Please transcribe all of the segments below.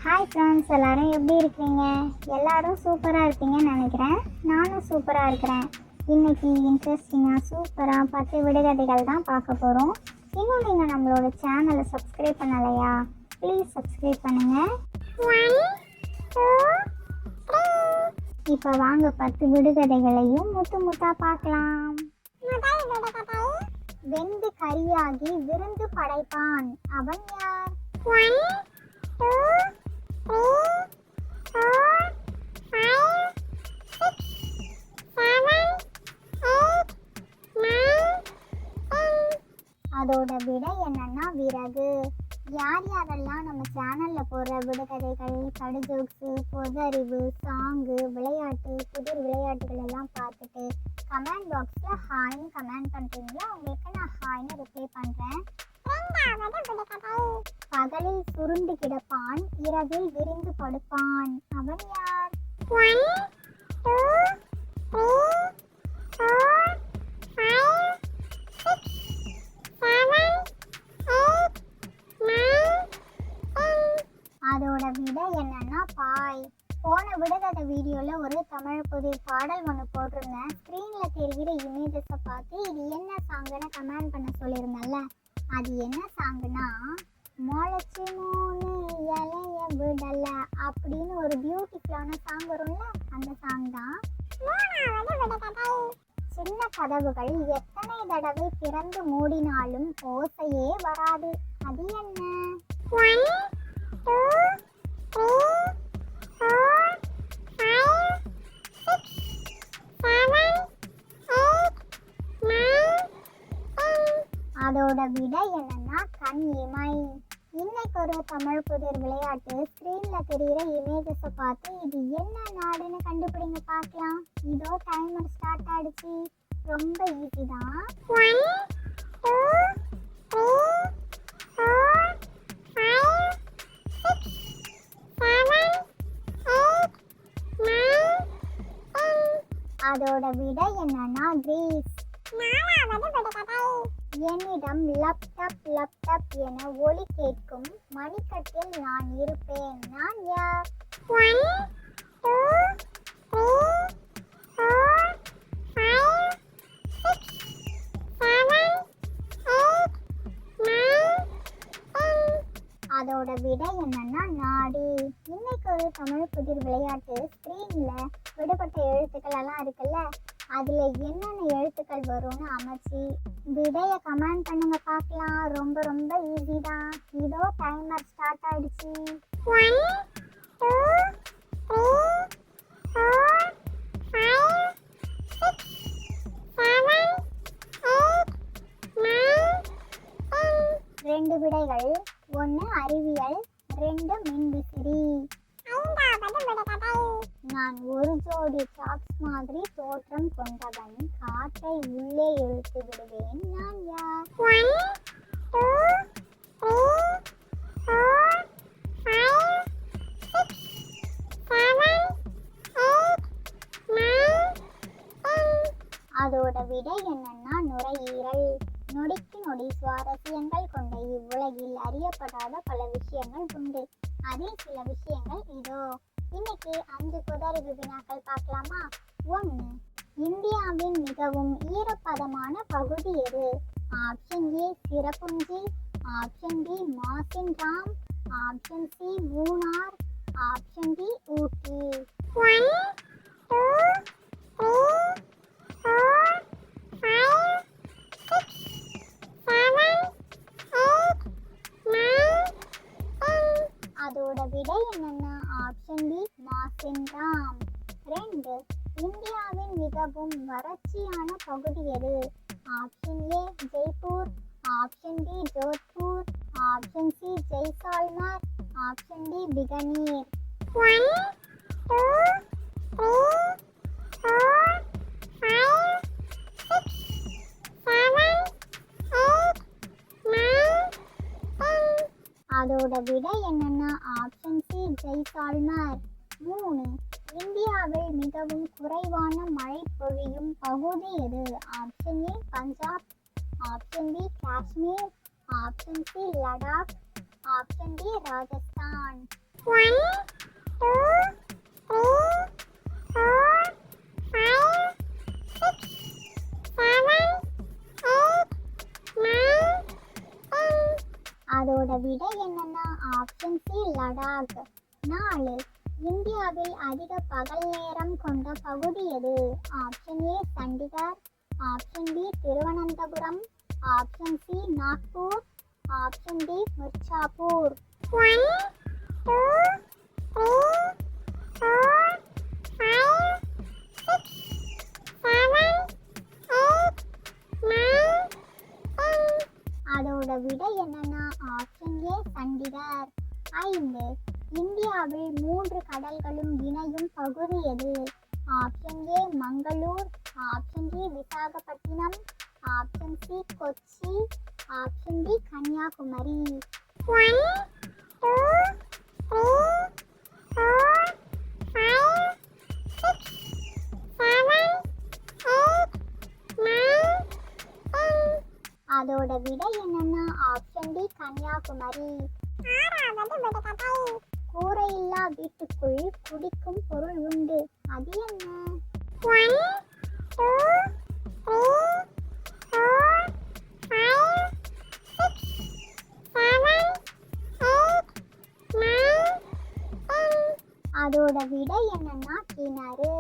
Hi friends, எல்லோரும் எப்படி இருக்கிறீங்க? எல்லோரும் சூப்பராக இருப்பீங்கன்னு நினைக்கிறேன். நானும் சூப்பராக இருக்கிறேன். இன்றைக்கி இன்ட்ரெஸ்டிங்காக சூப்பராக 10 விடுகதைகள் தான் பார்க்க போகிறோம். இன்னும் நீங்கள் நம்மளோட சேனலை சப்ஸ்கிரைப் பண்ணலையா? ப்ளீஸ் சப்ஸ்கிரைப் பண்ணுங்கள். இப்போ வாங்க 10 விடுகதைகளையும் முத்தாக பார்க்கலாம். முதல் விடுகதை. வெந்து கரியாகி விருந்து படைப்பான், அவன் யார்? 1 2 3 4 5 6 7 8 9 10. அதோட விடை என்னன்னா விறகு. யார் யாரெல்லாம் நம்ம சேனலில் போடுற விடுகதைகள், கடுஜோக்ஸு, பொது அறிவு, சாங்கு, விளையாட்டு, புதிர் விளையாட்டுகள் எல்லாம் பார்த்துட்டு கமெண்ட் பாக்ஸில் ஹாய்னு கமெண்ட் பண்ணுறீங்களோ உங்களுக்கு நான் ஹாய்னு ரிப்ளை பண்ணுறேன். பகலில் சுருண்டு கிடப்பான், இரவில் விரிந்து படுப்பான், அவன் யார்? 1 2 3 4 5 6 7 8 9 10. அதோட விடை என்னன்னா பாய். போன விடுகதை வீடியோவில் ஒரு தமிழ் புதிர் பாடல் ஒன்று போட்டிருந்தேன். ஸ்க்ரீனில் தெரிகிற இமேஜஸை பார்த்து இது என்ன சாங்குன்னு கமெண்ட் பண்ண சொல்லியிருந்தேன்ல, அது என்ன சாங்குனா முளைச்சி 3 இலைய விடல அப்படின்னு ஒரு பியூட்டிஃபுல்லான சாங் வரும்ல, அந்த சாங் தான். சின்ன கதவுகள் எத்தனை தடவை திறந்து மூடினாலும் ஓசையே வராது, அது என்ன? 1 2 3 4 5 6 7 8 9 10. அதோட விடை என்னன்னா கண் இமை. இன்னைக்கு ஒரு தமிழ் புதிர் விளையாட்டு. ஸ்க்ரீனில் தெரிகிற இமேஜஸை பார்த்து இது என்ன நாடுன்னு கண்டுபிடிங்க பார்க்கலாம். இதோ டைமர் ஸ்டார்ட் ஆகிடுச்சு. ரொம்ப ஈஸி தான். 1 2 3 4 5 6 7 8 9 10. அதோட விடை என்னன்னா கிரீஸ். என்னிடம் லேப்டாப் லேப்டாப் என ஒலி கேட்கும் மணிக்கட்டில் நான் இருப்பேன், நான் யார்? 1 2 3 4 5 6 7 8 9 10. அதோட விடை என்னன்னா நாடு. இன்னைக்கு ஒரு தமிழ் புதிர் விளையாட்டு. ஸ்க்ரீனில் விடுபட்ட எழுத்துக்கள் எல்லாம் இருக்குல்ல, அதில் என்னென்ன எழுத்துக்கள் வரும்னு அமைச்சு விடையை கமெண்ட் பண்ணுங்க பார்க்கலாம். ரொம்ப ரொம்ப ஈஸி தான். இதோ டைமர் ஸ்டார்ட் ஆயிடுச்சு. 1 2 3 4 5 6 7 8 9 10. 2 விடைகள். 1 அறிவியல், 2 மின்விசிறி. நான் ஒரு ஜோடி சாக்ஸ் மாதிரி தோற்றம் கொண்டவன், காற்றை உள்ளே இழுத்து விடுவேன், நான் யார்? 1 2 3 4 5 6 7 8 9 10. அதோட விடை என்னன்னா நுரையீரல். நொடிக்கு நொடி சுவாரஸ்யங்கள் கொண்ட இவ்வுலகில் அறியப்படாத பல விஷயங்கள் உண்டு. அதில் சில விஷயங்கள் இதோ. இன்னைக்கு 5 புதறிவு வினாக்கள் பார்க்கலாமா? 1. இந்தியாவின் மிகவும் ஈரப்பதமான பகுதி எது? Option A Cherrapunji, option B Mawsynram, option C Munnar, option D Ooty. 1 2 3 4 5 6 7 8 9 10. அதோட விடை என்னன்னா ஆப்ஷன் பி மாசின்ராம். 2. இந்தியாவின் மிகவும் வறட்சியான பகுதி எது? Option A Jaipur, option B Jodhpur, option C Jaisalmer, option D Bikaner. 1 2 3 4 5 6 7 8 9 10. அதோட விடை என்னன்னா ஆப்ஷன் சி ஜெய்சால்மர். 3. இந்தியாவில் மிகவும் குறைவான மழை பொழியும் பகுதி எது? Option A Punjab, option B Kashmir, option C Ladakh, option D Rajasthan. 1 Ladakh. 4. இந்தியாவில் அதிக பகல் நேரம் கொண்ட பகுதி எது? Option A Chandigarh, option B Thiruvananthapuram, option C Nagpur, option D Mirzapur. 1 2 3 4 5 6 7 8 9 10. அதோட விடை என்னன்னா ஆப்ஷன் ஏ சண்டிகர். 5. இந்தியாவில் 3 கடல்களும் இணையும் பகுதி எது? Option A Mangalore, option D Visakhapatnam, option C Kochi, option D Kanyakumari. 1 2 3 4 5 6 7 8 9 10. அதோட விடை என்னன்னா ஆப்ஷன் டி கன்னியாகுமரி. 6வது விடுகதை. கூரையில்லா வீட்டுக்குள் குடிக்கும் பொருள் உண்டு, அது என்ன? 1 2 3 4 5 6 7 8 9 10. அதோட விடை என்னன்னா கிணறு.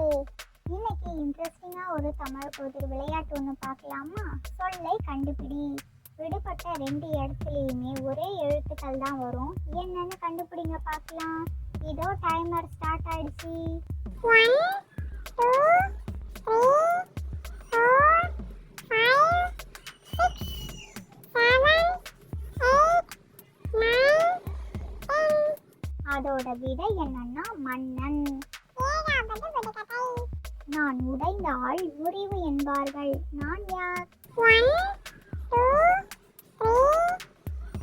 இன்னைக்கு இன்ட்ரெஸ்டிங்கா ஒரு தமிழ் புதிர் விளையாட்டு ஒன்று பார்க்கலாமா? சொல்லை கண்டுபிடி. விடுபட்ட 2 இடத்துலையுமே ஒரே எழுத்துக்கள் தான் வரும். என்னன்னு கண்டுபிடிங்க பார்க்கலாம். இதோ டைமர் ஸ்டார்ட் ஆயிடுச்சு. 1 2 3 4 5 6 7 8 9 10. அதோட விடை என்னன்னா மன்னன். 7வது விடுகதை. நான் உடைந்தால் முறிவு என்பார்கள், நான் யார்? 1 2 3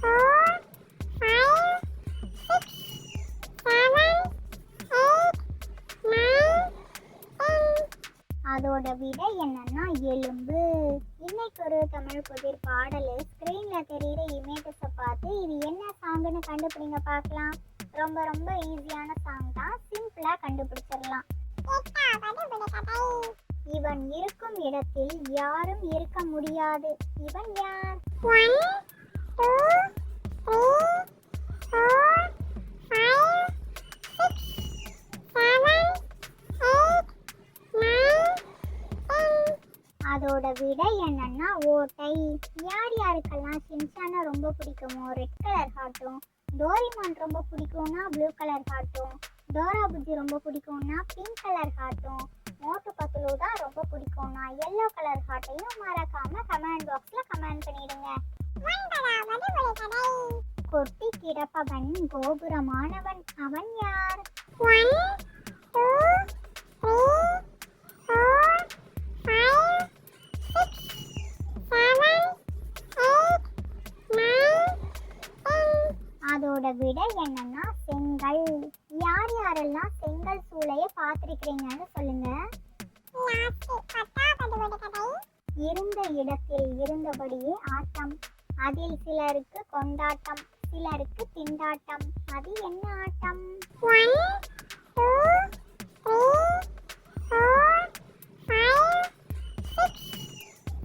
4 5 6 7 8 9 10. அதோட விடை என்னன்னா எலும்பு. இன்னைக்கு ஒரு தமிழ் புதிர் பாடல் ஸ்கிரீன்ல தெரியுற இமேஜஸை பார்த்து இது என்ன சாங்னு கண்டுபிடிங்க பார்க்கலாம். ரொம்ப ரொம்ப ஈஸியான சாங் தான், சிம்பிளா கண்டுபிடிச்சிடலாம். 8வது விடுகதை. இவன் இருக்கும் இடத்தில் யாரும் இருக்க முடியாது, இவன் யார்? 1 2 3 4 5 6 7 8 9 10. அதோட விடை என்னன்னா ஓட்டை. யார் யாருக்கெல்லாம் ஷின்சானை ரொம்ப பிடிக்குமோ ரெட் கலர் ஹார்ட்டும், டோரிமான் ரொம்ப பிடிக்கும்னா ப்ளூ கலர் ஹார்ட்டும், டோரா புஜ்ஜி ரொம்ப பிடிக்கும்னா பிங்க் கலர் ஹார்ட்டும், மோட்டு பத்துலு தான் ரொம்ப பிடிக்கும்னா எல்லோ கலர் ஹார்ட்டையும் மறக்காம கமெண்ட் பாக்ஸ்ல கமெண்ட் பண்ணிடுங்க. 9வது விடுகதை. கொட்டி கிடப்பவன் கோபுரமானவன், அவன் யார்? 1 2 3 4 5 6 7 8 9 10. அதோட விடை என்னன்னா செங்கல். யார் யாரெல்லாம் செங்கல் சூளைய பார்த்திருக்கிறீங்கன்னு சொல்லுங்க. 10வது விடுகதை. இருந்த இடத்தில் இருந்தபடியே ஆட்டம், அதில் சிலருக்கு கொண்டாட்டம், சிலருக்கு திண்டாட்டம், அது என்ன ஆட்டம்? 1 2 3 4 5 6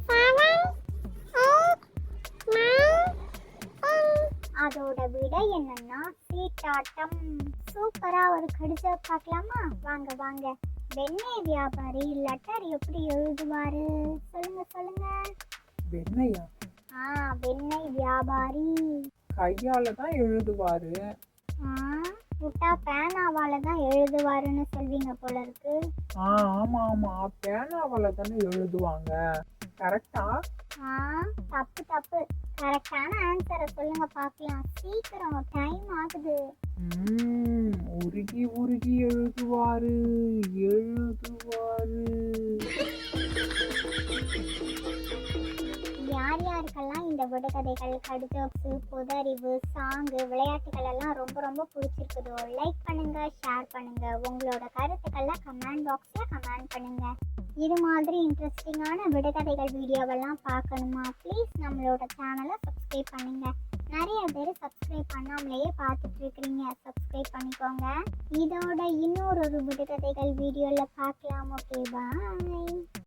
7 8 9 10. அதோட விடை என்னன்னா சீட்டாட்டம். சூப்பரா ஒரு கடிதத்தை பார்க்கலாமா? வாங்க வாங்க. வெண்ணெய் வியாபாரி லெட்டர் எப்படி எழுதுவாரு? சொல்லுங்க சொல்லுங்க. வெண்ணையா? வெண்ணெய் வியாபாரி கையால தான் எழுதுவாரு. விட்டா பேனாவால தான் எழுதுவாருன்னு சொல்வீங்க போல இருக்கு. ஆமா ஆமா, பேனாவால தானே எழுதுவாங்க. கரெக்டா? தப்பு தப்பு. கரெக்டான ஆன்சரை சொல்லுங்க பார்க்கலாம். சீக்கிரம், டைம் ஆகுது. உருகி உருகி எழுதுவாரு எழுதுவாரு. யார் யாருக்கெல்லாம் இந்த விடுகதைகள், கடிதோக்ஸு, பொதறிவு, சாங்கு, விளையாட்டுகள் எல்லாம் ரொம்ப ரொம்ப பிடிச்சிருக்குதோ லைக் பண்ணுங்க, ஷேர் பண்ணுங்க. உங்களோட கருத்துக்களை கமெண்ட் பாக்ஸ்ல கமெண்ட் பண்ணுங்க. இது மாதிரி இன்ட்ரெஸ்டிங்கான விடுகதைகள் வீடியோவெல்லாம் பார்க்கணுமா? ப்ளீஸ் நம்மளோட சேனலை சப்ஸ்கிரைப் பண்ணுங்க. நிறைய பேர் சப்ஸ்கிரைப் பண்ணாமலேயே பார்த்துட்டு இருக்கிறீங்க, சப்ஸ்கிரைப் பண்ணிக்கோங்க. இதோட இன்னொரு விடுகதைகள் வீடியோவில் பார்க்கலாம். ஓகே, பாய்.